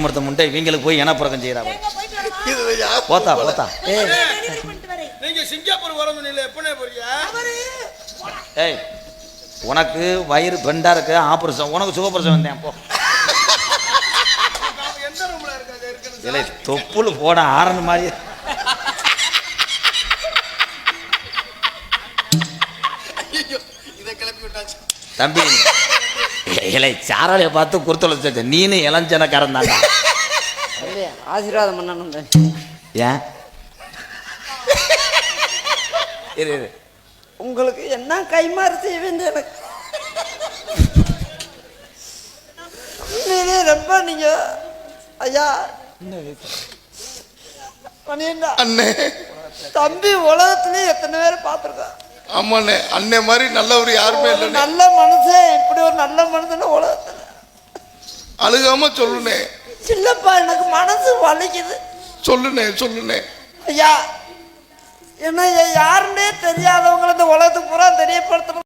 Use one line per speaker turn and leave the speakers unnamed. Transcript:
முட்டை இவங்களுக்கு போய் இனப்புறக்கம் செய்யறாங்க. போத்தா போத்தா
நீங்க சிங்கப்பூர் வரணும் இல்ல எப்பனே போறியா?
ஏய் உனக்கு வயிறு பெண்டா இருக்கு ஆபரேஷன், உனக்கு சுகப்பிரசவம் வந்தேன் போ.
எந்த ரூம்ல இருக்காங்க இருக்குன்னு
இல்லை தொப்புள் போட ஆரஞ்சு மாதிரி
இத கிளப்பி விட்டாச்சு
தம்பி. இலை சாராளைய பார்த்து குறுத்தொலை நீனு இளஞ்சனக்காரன் தாங்க.
ஆசீர்வாதம் பண்ணணும்.
ஏன் இரு இரு
உங்களுக்கு என்ன கைமாறு செய்வேன் எனக்கு ரொம்ப நீங்க ஐயா
அண்ணே
தம்பி உலகத்திலே எத்தனை பேரை பார்த்துருக்கா.
ஆமாண்ணே அண்ணே மாதிரி நல்லவர் யாருமே இல்லை.
நல்ல மனுஷன் இப்படி ஒரு நல்ல மனுஷன் உலகத்துல
அழுகாம சொல்லுனே.
இல்லப்பா எனக்கு மனசு வலிக்குது.
சொல்லுனே
ஐயா என்ன யாருன்னே தெரியாதவங்களை இந்த உலகத்துக்கு பூரா தெரியப்படுத்தணும்.